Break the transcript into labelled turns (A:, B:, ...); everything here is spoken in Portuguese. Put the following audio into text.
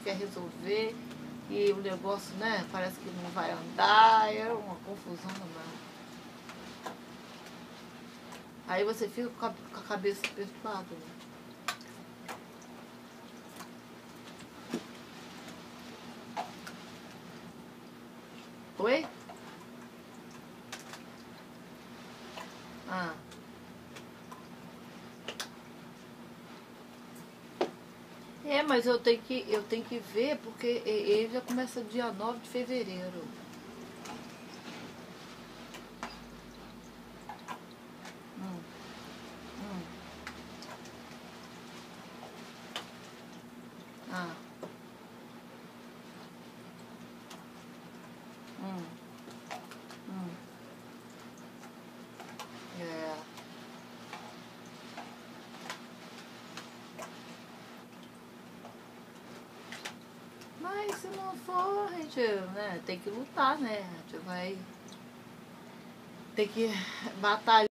A: quer resolver e o negócio, né, parece que não vai andar, é uma confusão danada. Aí você fica com a cabeça perturbada, né? Oi? Ah. É, mas eu tenho que ver, porque ele já começa dia 9 de fevereiro. Hum, hum, ah, hum, hum, é. Mas se não for, a gente, né, tem que lutar, né? A gente vai ter que batalhar.